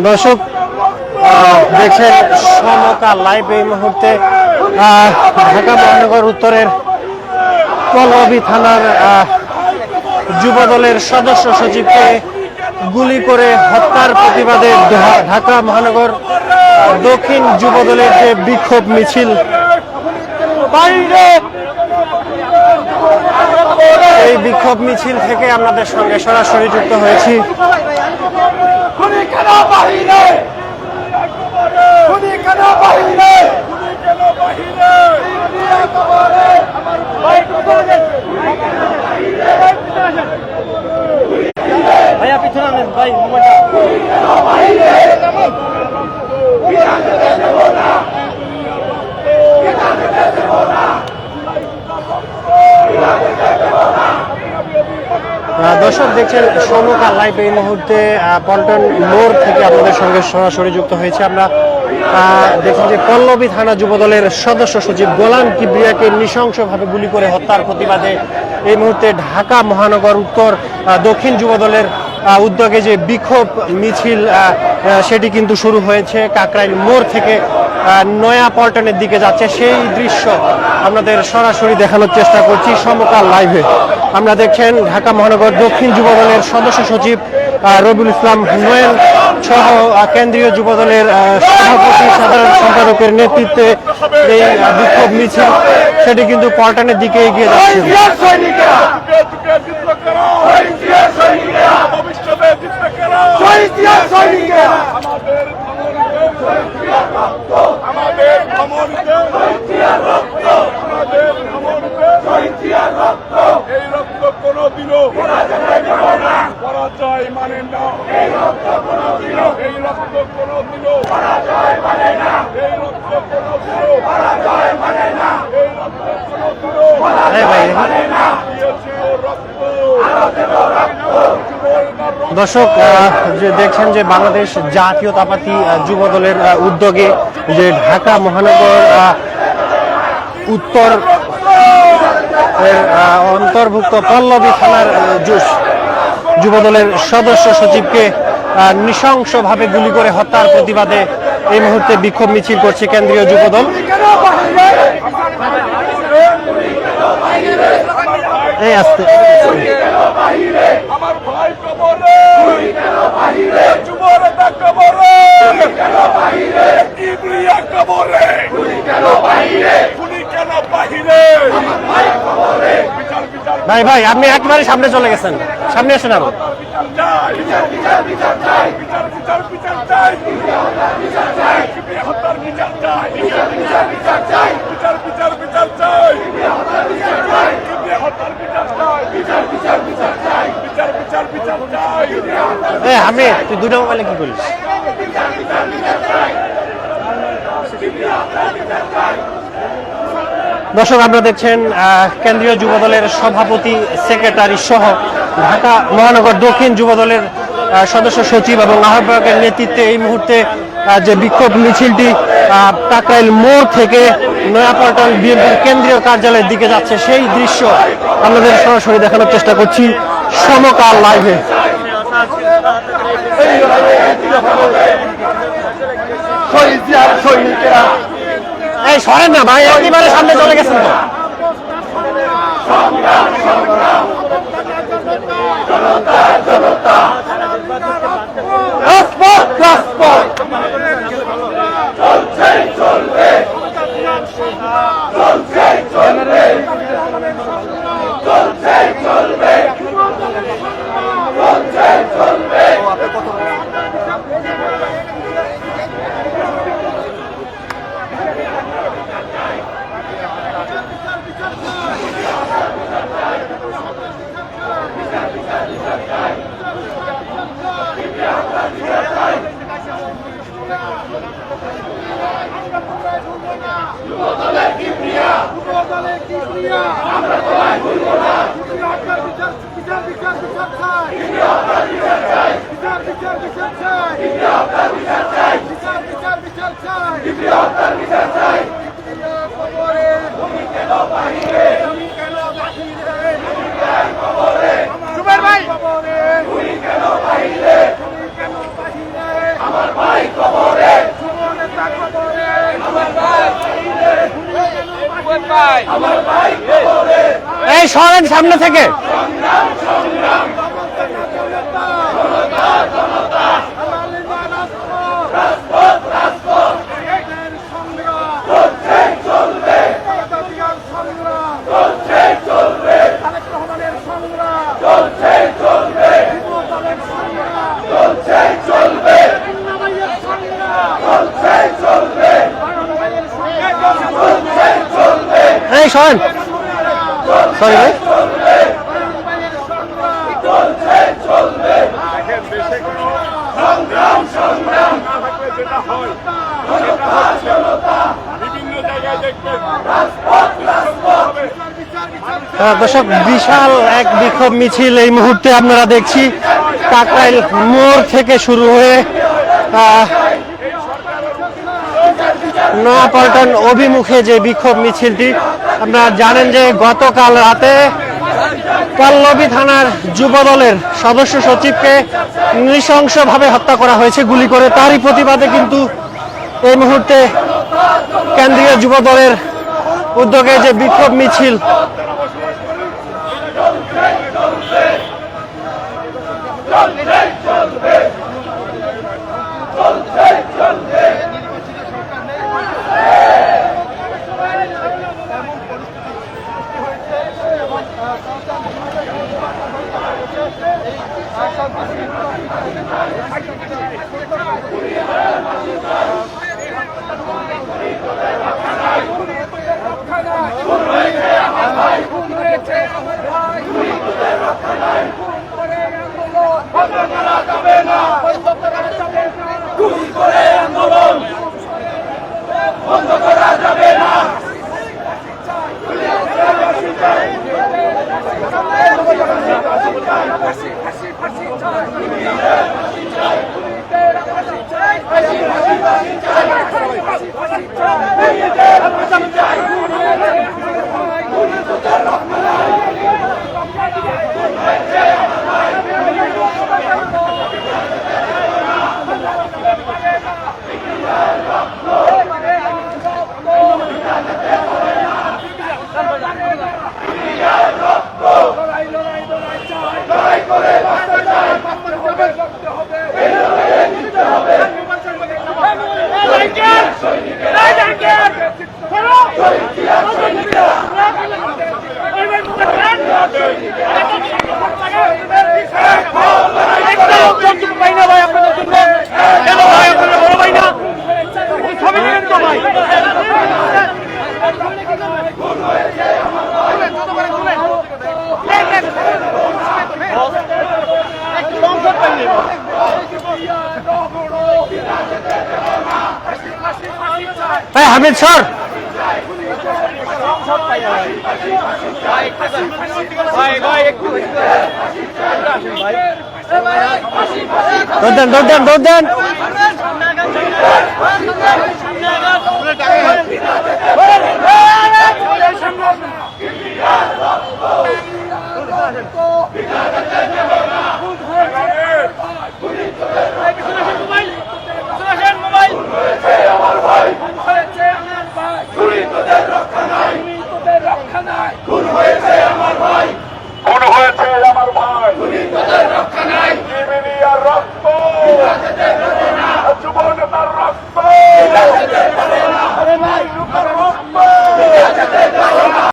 দর্শক দেখছেন সমকাল লাইভ এই মুহূর্তে ঢাকা মহানগর উত্তরের পল্লবী থানার যুবদলের সদস্য সচিবকে গুলি করে হত্যার প্রতিবাদে ঢাকা মহানগর দক্ষিণ যুবদলের যে বিক্ষোভ মিছিল, এই বিক্ষোভ মিছিল থেকে আপনাদের সঙ্গে সরাসরি যুক্ত হয়েছি। ভাইয়া পিছনে আনেন ভাই দর্শক দেখছেন সমকাল লাইভ এই মুহূর্তে পল্টন মোড় থেকে আপনাদের সঙ্গে সরাসরি যুক্ত হয়েছে। আমরা দেখছেন যে পল্লবী থানা যুবদলের সদস্য সচিব গোলাম কিবরিয়াকে নৃশংসভাবে গুলি করে হত্যার প্রতিবাদে এই মুহূর্তে ঢাকা মহানগর উত্তর দক্ষিণ যুবদলের উদ্যোগে যে বিক্ষোভ মিছিল সেটি কিন্তু শুরু হয়েছে। কাকরাইল মোড় থেকে নয়া পল্টনের দিকে যাচ্ছে, সেই দৃশ্য আপনাদের সরাসরি দেখানোর চেষ্টা করছি সমকাল লাইভে। আমরা দেখছেন ঢাকা মহানগর দক্ষিণ যুবদলের সদস্য সচিব রবিউল ইসলাম নয়ন সহ কেন্দ্রীয় যুবদলের সভাপতি সাধারণ সম্পাদকের নেতৃত্বে এই বিক্ষোভ মিছিল সেটি কিন্তু পল্টনের দিকে এগিয়ে যাচ্ছে। এই রক্ত কোনদিনও পরাজয় মানে না, এই রক্ত কোনদিনও পরাজয় মানে না, এই রক্ত কোনদিনও পরাজয় মানে না, এই রক্ত কোনদিনও পরাজয় মানে না, দিয়েছে রক্ত আরো দেব রক্ত। দর্শক যে দেখছেন যে বাংলাদেশ জাতীয়তাবাদী যুবদলের উদ্যোগে যে ঢাকা মহানগর উত্তর অন্তর্ভুক্ত পল্লবী থানার যুবদলের সদস্য সচিবকে নৃশংসভাবে গুলি করে হত্যার প্রতিবাদে এই মুহূর্তে বিক্ষোভ মিছিল করছে কেন্দ্রীয় যুবদল। এই আসতে আমার ভাই কবরে, যুবনেতা কবরে, কিবরিয়া কবরে, খুনি কেন বাহিরে? ভাই ভাই আপনি একবারে সামনে চলে গেছেন, সামনে আসেন আরো। আমি তুই দুটো মোবাইলে কি করিস? দর্শক আপনারা দেখছেন কেন্দ্রীয় যুবদলের সভাপতি সেক্রেটারি সহ ঢাকা মহানগর দক্ষিণ যুবদলের সদস্য সচিব এবং আহ্বায়কের নেতৃত্বে এই মুহূর্তে যে বিক্ষোভ মিছিলটি কাকরাইল মোড় থেকে নয়াপল্টন বিএনপির কেন্দ্রীয় কার্যালয়ের দিকে যাচ্ছে, সেই দৃশ্য আপনাদের সরাসরি দেখানোর চেষ্টা করছি সমকাল লাইভে। এই সরেন না ভাই, একেবারে সামনে চলে গেছেন তো। জুবাইর ভাই এই সরেন সামনে থেকে। এই সরেন, সরি ভাই। দেখেন দেশে কোনো সংগ্রাম না থাকলে যেটা হয় সেটা হচ্ছে বিভিন্ন জায়গায় দেখবেন দর্শক, বিশাল এক বিক্ষোভ মিছিল এই মুহূর্তে আপনারা দেখছি কাকরাইল মোড় থেকে শুরু হয়ে নয়াপল্টন অভিমুখে যে বিক্ষোভ মিছিলটি, আপনারা জানেন যে গতকাল রাতে পল্লবী থানার যুবদলের সদস্য সচিবকে নৃশংসভাবে হত্যা করা হয়েছে গুলি করে। তারই প্রতিবাদে কিন্তু এই মুহূর্তে কেন্দ্রীয় যুবদলের উদ্যোগে যে বিক্ষোভ মিছিল, হামিদ স্যার, দৌড় দেন। রক্ত